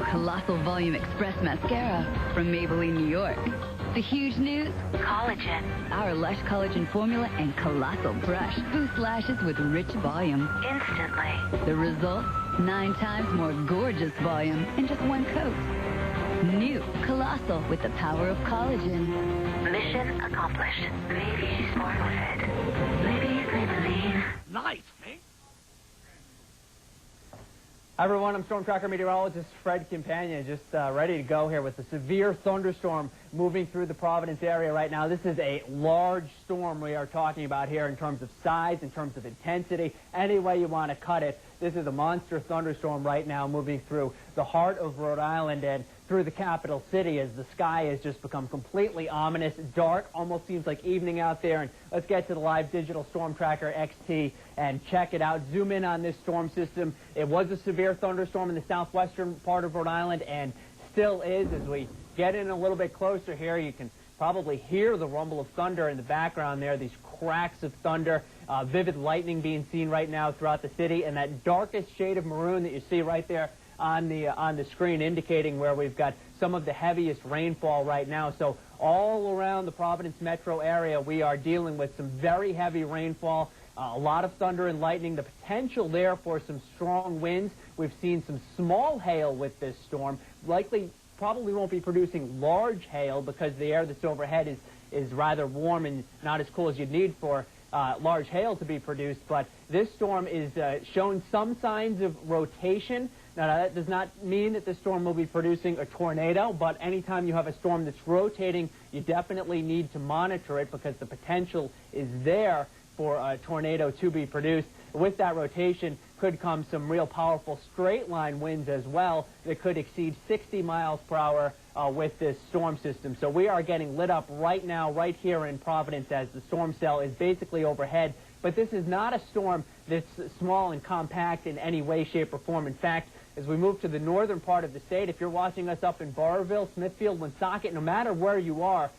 Colossal Volume Express Mascara from Maybelline, New York. The huge news? Collagen. Our Lush Collagen Formula and Colossal Brush boost lashes with rich volume. Instantly. The result? 9 times more gorgeous volume in just 1 coat. New Colossal with the power of collagen. Mission accomplished. Maybe she's born with it. Maybe it's Maybelline. Nice, man. Hi everyone, I'm Storm Tracker meteorologist Fred Campagna, just ready to go here with a severe thunderstorm moving through the Providence area right now. This is a large storm we are talking about here in terms of size, in terms of intensity, any way you want to cut it. This is a monster thunderstorm right now moving through the heart of Rhode Island and through the capital city as the sky has just become completely ominous, dark, almost seems like evening out there. And let's get to the live digital Storm Tracker XT and check it out. Zoom in on this storm system. It was a severe thunderstorm in the southwestern part of Rhode Island and still is. As we get in a little bit closer here, you can probably hear the rumble of thunder in the background there, these cracks of thunder, vivid lightning being seen right now throughout the city, and that darkest shade of maroon that you see right there on the screen indicating where we've got some of the heaviest rainfall right now. So all around the Providence metro area we are dealing with some very heavy rainfall, a lot of thunder and lightning, the potential there for some strong winds. We've seen some small hail with this storm. Probably won't be producing large hail because the air that's overhead is rather warm and not as cool as you'd need for large hail to be produced. But this storm is showing some signs of rotation. Now, that does not mean that this storm will be producing a tornado, but anytime you have a storm that's rotating, you definitely need to monitor it because the potential is there for a tornado to be produced. With that rotation could come some real powerful straight-line winds as well that could exceed 60 miles per hour with this storm system. So we are getting lit up right now, right here in Providence, as the storm cell is basically overhead. But this is not a storm that's small and compact in any way, shape, or form. In fact, as we move to the northern part of the state, if you're watching us up in Barberville, Smithfield, Woonsocket, no matter where you are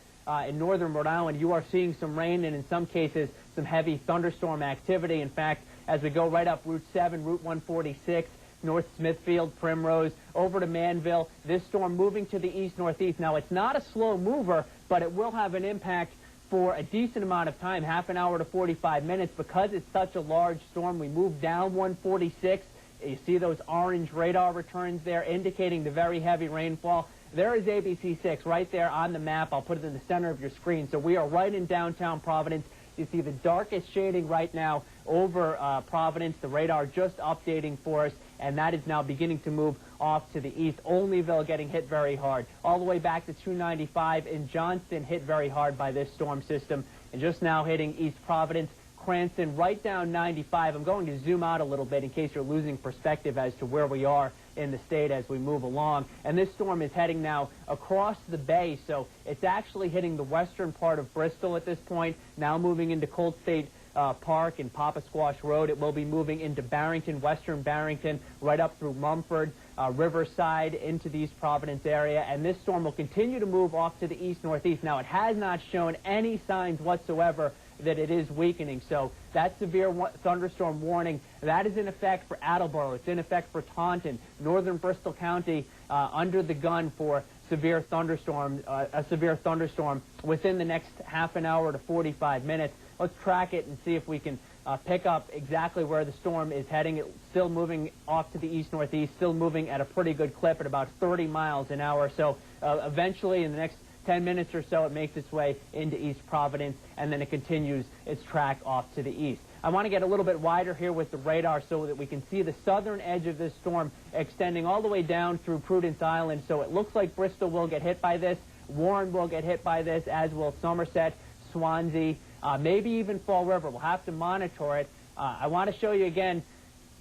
in northern Rhode Island, you are seeing some rain and in some cases some heavy thunderstorm activity. In fact, as we go right up Route 7, Route 146, North Smithfield, Primrose, over to Manville, this storm moving to the east-northeast. Now, it's not a slow mover, but it will have an impact for a decent amount of time, half an hour to 45 minutes. Because it's such a large storm, we move down 146. You see those orange radar returns there indicating the very heavy rainfall. There is ABC6 right there on the map. I'll put it in the center of your screen. So we are right in downtown Providence. You see the darkest shading right now over Providence. The radar just updating for us, and that is now beginning to move off to the east. Olneyville getting hit very hard. All the way back to 295 in Johnston, hit very hard by this storm system. And just now hitting East Providence, Cranston, right down 95. I'm going to zoom out a little bit in case you're losing perspective as to where we are in the state as we move along. And this storm is heading now across the bay, so it's actually hitting the western part of Bristol at this point, now moving into Cold State Park and Papa Squash Road. It will be moving into Barrington, western Barrington, right up through Mumford, Riverside, into the East Providence area. And this storm will continue to move off to the east-northeast. Now, it has not shown any signs whatsoever that it is weakening. So that severe thunderstorm warning, that is in effect for Attleboro. It's in effect for Taunton, northern Bristol County, under the gun for severe thunderstorm, a severe thunderstorm within the next half an hour to 45 minutes. Let's track it and see if we can pick up exactly where the storm is heading. It's still moving off to the east-northeast, still moving at a pretty good clip at about 30 miles an hour. So eventually in the next 10 minutes or so, it makes its way into East Providence, and then it continues its track off to the east. I want to get a little bit wider here with the radar so that we can see the southern edge of this storm extending all the way down through Prudence Island. So it looks like Bristol will get hit by this, Warren will get hit by this, as will Somerset, Swansea, maybe even Fall River. We'll have to monitor it. I want to show you again,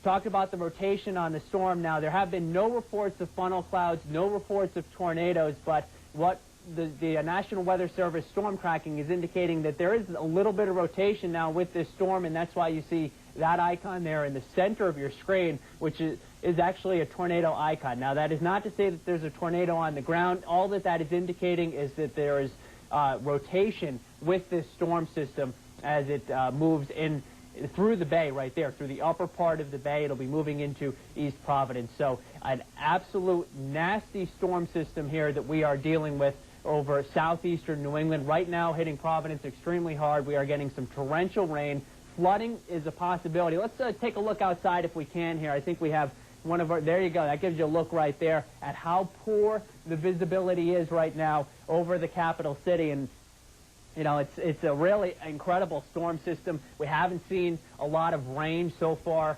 talk about the rotation on the storm. Now, there have been no reports of funnel clouds, no reports of tornadoes, but what the National Weather Service storm tracking is indicating that there is a little bit of rotation now with this storm, and that's why you see that icon there in the center of your screen, which is actually a tornado icon. Now, that is not to say that there's a tornado on the ground. All that is indicating is that there is rotation with this storm system as it moves in through the bay right there, through the upper part of the bay. It'll be moving into East Providence. So an absolute nasty storm system here that we are dealing with over southeastern New England. Right now hitting Providence extremely hard. We are getting some torrential rain. Flooding is a possibility. Let's take a look outside if we can here. I think we have one of our, there you go, that gives you a look right there at how poor the visibility is right now over the capital city. And you know, it's a really incredible storm system. We haven't seen a lot of rain so far.